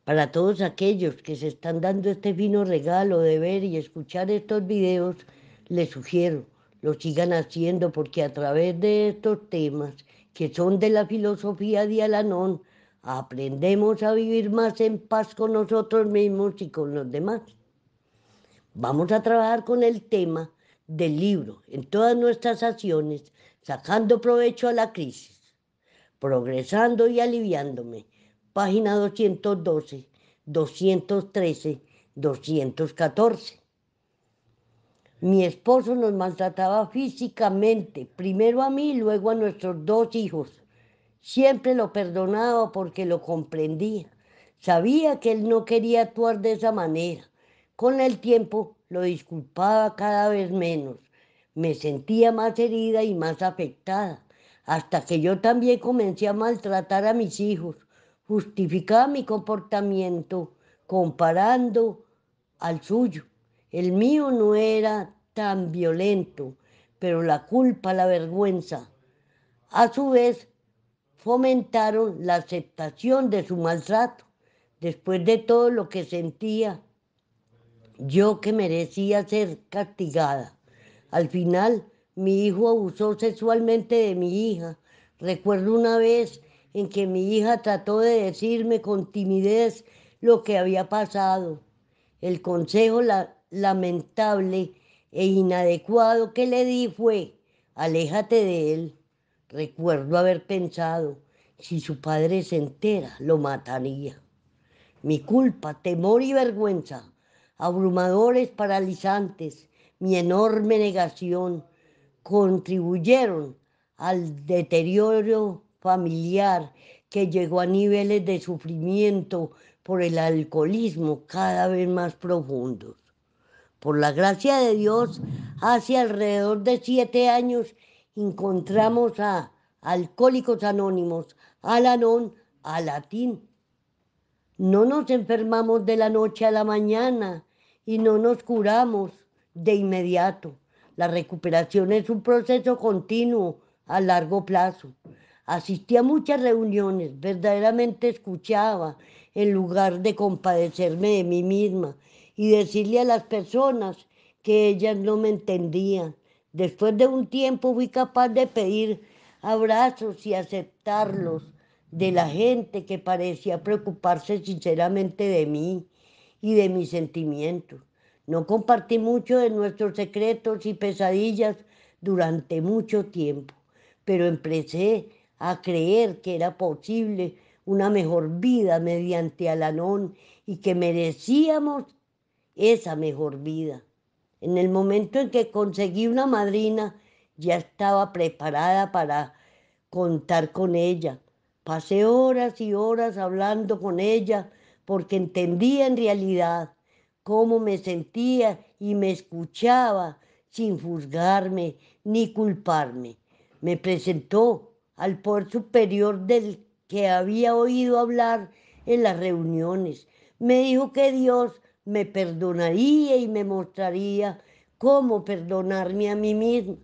Para todos aquellos que se están dando este fino regalo de ver y escuchar estos videos, les sugiero lo sigan haciendo porque a través de estos temas que son de la filosofía de Alanón, aprendemos a vivir más en paz con nosotros mismos y con los demás. Vamos a trabajar con el tema del libro en todas nuestras acciones, sacando provecho a la crisis, progresando y aliviándome. Página 212, 213, 214. Mi esposo nos maltrataba físicamente, primero a mí, luego a nuestros dos hijos. Siempre lo perdonaba porque lo comprendía. Sabía que él no quería actuar de esa manera. Con el tiempo lo disculpaba cada vez menos. Me sentía más herida y más afectada, hasta que yo también comencé a maltratar a mis hijos. Justificaba mi comportamiento comparando al suyo. El mío no era tan violento, pero la culpa, la vergüenza, a su vez, fomentaron la aceptación de su maltrato. Después de todo lo que sentía, yo que merecía ser castigada. Al final, mi hijo abusó sexualmente de mi hija. Recuerdo una vez en que mi hija trató de decirme con timidez lo que había pasado. El consejo lamentable e inadecuado que le di fue, aléjate de él. Recuerdo haber pensado, si su padre se entera, lo mataría. Mi culpa, temor y vergüenza, abrumadores, paralizantes, mi enorme negación, contribuyeron al deterioro familiar que llegó a niveles de sufrimiento por el alcoholismo cada vez más profundos. Por la gracia de Dios, hace alrededor de 7 años encontramos a Alcohólicos Anónimos, Al-Anón, a latín. No nos enfermamos de la noche a la mañana y no nos curamos de inmediato. La recuperación es un proceso continuo a largo plazo. Asistí a muchas reuniones, verdaderamente escuchaba en lugar de compadecerme de mí misma y decirle a las personas que ellas no me entendían. Después de un tiempo fui capaz de pedir abrazos y aceptarlos de la gente que parecía preocuparse sinceramente de mí y de mis sentimientos. No compartí mucho de nuestros secretos y pesadillas durante mucho tiempo, pero empecé a creer que era posible una mejor vida mediante Al-Anón y que merecíamos esa mejor vida. En el momento en que conseguí una madrina, ya estaba preparada para contar con ella. Pasé horas y horas hablando con ella porque entendía en realidad cómo me sentía y me escuchaba sin juzgarme ni culparme. Me presentó al poder superior del que había oído hablar en las reuniones. Me dijo que Dios me perdonaría y me mostraría cómo perdonarme a mí misma.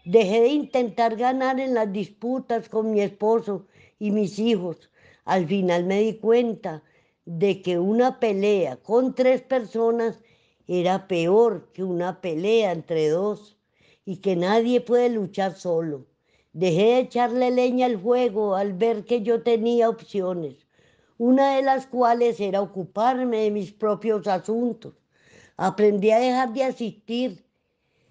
Dejé de intentar ganar en las disputas con mi esposo y mis hijos. Al final me di cuenta de que una pelea con 3 personas era peor que una pelea entre 2 y que nadie puede luchar solo. Dejé de echarle leña al fuego al ver que yo tenía opciones, una de las cuales era ocuparme de mis propios asuntos. Aprendí a dejar de asistir,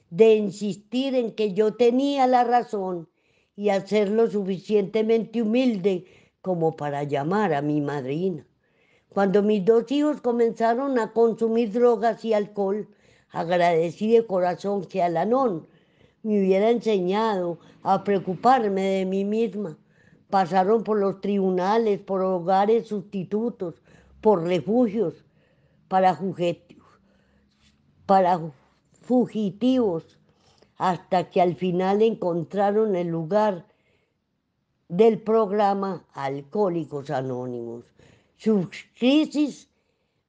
de insistir en que yo tenía la razón y a ser lo suficientemente humilde como para llamar a mi madrina. Cuando mis 2 hijos comenzaron a consumir drogas y alcohol, agradecí de corazón que Al-Anón me hubiera enseñado a preocuparme de mí misma. Pasaron por los tribunales, por hogares sustitutos, por refugios para, para fugitivos, hasta que al final encontraron el lugar del programa Alcohólicos Anónimos. Sus crisis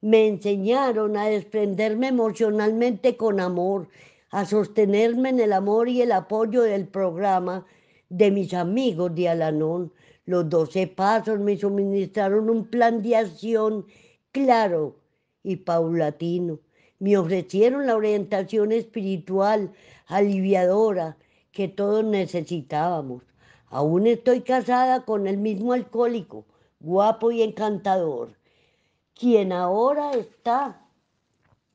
me enseñaron a desprenderme emocionalmente con amor, a sostenerme en el amor y el apoyo del programa de mis amigos de Al-Anón. Los 12 pasos me suministraron un plan de acción claro y paulatino. Me ofrecieron la orientación espiritual aliviadora que todos necesitábamos. Aún estoy casada con el mismo alcohólico, guapo y encantador, quien ahora está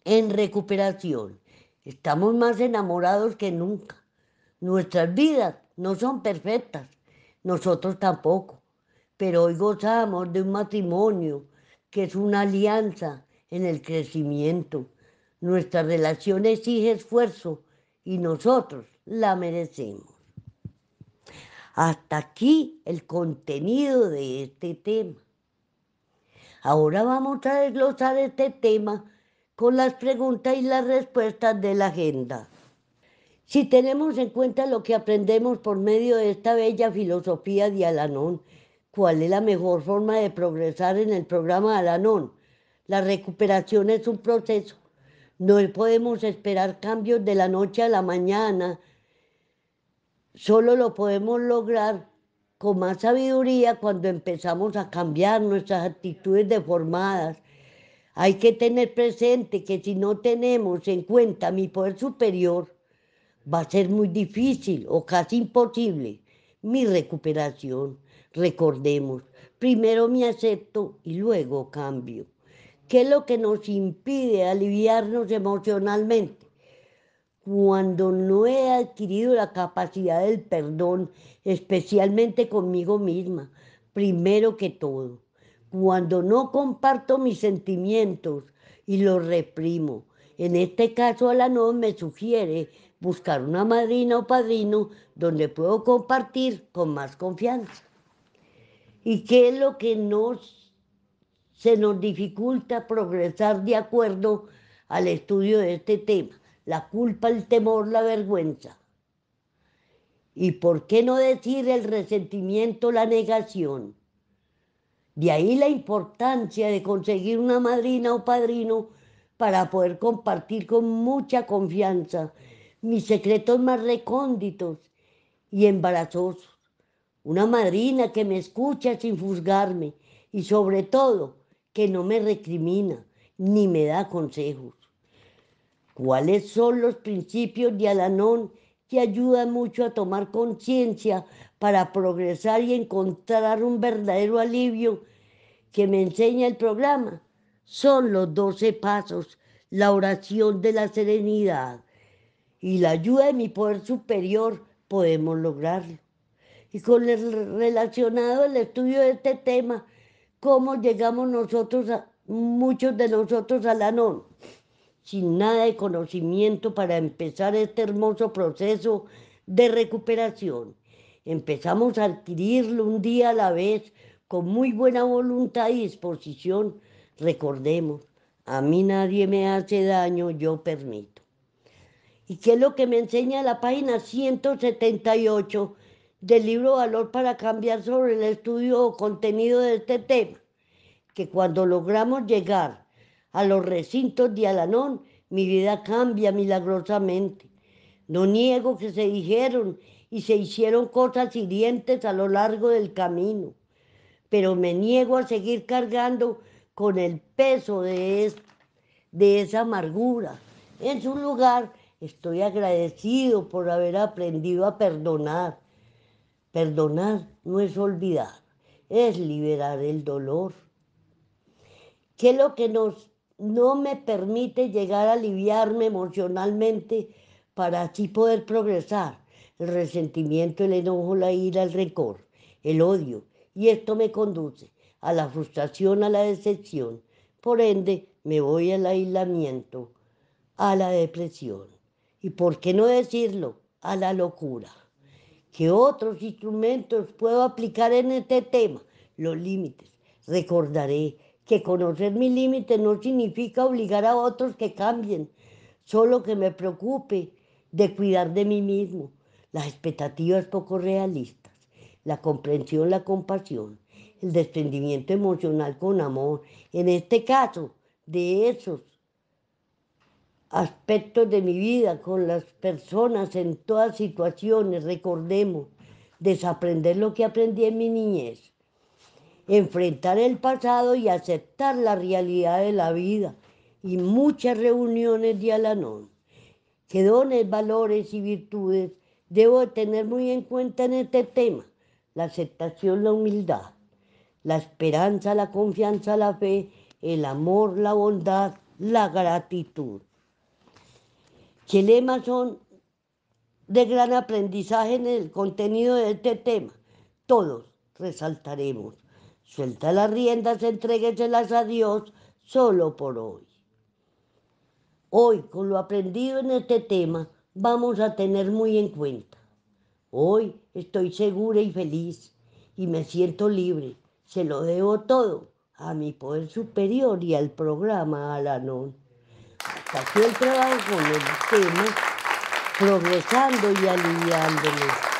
en recuperación. Estamos más enamorados que nunca. Nuestras vidas no son perfectas, nosotros tampoco, pero hoy gozamos de un matrimonio que es una alianza en el crecimiento. Nuestra relación exige esfuerzo y nosotros la merecemos. Hasta aquí el contenido de este tema. Ahora vamos a desglosar este tema con las preguntas y las respuestas de la agenda. Si tenemos en cuenta lo que aprendemos por medio de esta bella filosofía de Al-Anon, ¿cuál es la mejor forma de progresar en el programa Al-Anon? La recuperación es un proceso. No podemos esperar cambios de la noche a la mañana. Solo lo podemos lograr con más sabiduría cuando empezamos a cambiar nuestras actitudes deformadas. Hay que tener presente que si no tenemos en cuenta mi poder superior, va a ser muy difícil o casi imposible mi recuperación. Recordemos, primero me acepto y luego cambio. ¿Qué es lo que nos impide aliviarnos emocionalmente? Cuando no he adquirido la capacidad del perdón, especialmente conmigo misma, primero que todo. Cuando no comparto mis sentimientos y los reprimo. En este caso, Al-Anon me sugiere buscar una madrina o padrino donde puedo compartir con más confianza. ¿Y qué es lo que se nos dificulta progresar de acuerdo al estudio de este tema? La culpa, el temor, la vergüenza. ¿Y por qué no decir el resentimiento, la negación? De ahí la importancia de conseguir una madrina o padrino para poder compartir con mucha confianza mis secretos más recónditos y embarazosos. Una madrina que me escucha sin juzgarme y sobre todo que no me recrimina ni me da consejos. ¿Cuáles son los principios de Al-Anon que ayudan mucho a tomar conciencia para progresar y encontrar un verdadero alivio que me enseña el programa? Son los 12 pasos, la oración de la serenidad y la ayuda de mi poder superior podemos lograrlo. Y con el relacionado al estudio de este tema, ¿cómo llegamos muchos de nosotros al Anon? Sin nada de conocimiento para empezar este hermoso proceso de recuperación. Empezamos a adquirirlo un día a la vez, con muy buena voluntad y disposición. Recordemos, a mí nadie me hace daño, yo permito. ¿Y qué es lo que me enseña la página 178 del libro Valor para cambiar sobre el estudio o contenido de este tema? Que cuando logramos llegar a los recintos de Al-Anon, mi vida cambia milagrosamente. No niego que se dijeron y se hicieron cosas hirientes a lo largo del camino, pero me niego a seguir cargando con el peso de esa amargura. En su lugar, estoy agradecido por haber aprendido a perdonar. Perdonar no es olvidar, es liberar el dolor. ¿Qué es lo que no me permite llegar a aliviarme emocionalmente para así poder progresar? El resentimiento, el enojo, la ira, el rencor, el odio. Y esto me conduce a la frustración, a la decepción. Por ende, me voy al aislamiento, a la depresión. ¿Y por qué no decirlo? A la locura. ¿Qué otros instrumentos puedo aplicar en este tema? Los límites. Recordaré que conocer mis límites no significa obligar a otros que cambien, solo que me preocupe de cuidar de mí mismo. Las expectativas poco realistas, la comprensión, la compasión, el desprendimiento emocional con amor. En este caso, de esos aspectos de mi vida con las personas en todas situaciones, recordemos, desaprender lo que aprendí en mi niñez, enfrentar el pasado y aceptar la realidad de la vida, y muchas reuniones de Al-Anon. ¿Qué dones, valores y virtudes debo de tener muy en cuenta en este tema? La aceptación, la humildad, la esperanza, la confianza, la fe, el amor, la bondad, la gratitud. ¿Qué lemas son de gran aprendizaje en el contenido de este tema? Todos resaltaremos. Suelta las riendas, entrégueselas a Dios solo por hoy. Hoy, con lo aprendido en este tema, vamos a tener muy en cuenta. Hoy estoy segura y feliz y me siento libre. Se lo debo todo a mi poder superior y al programa Al-Anon. Hasta aquí el trabajo con el tema, progresando y aliviándonos.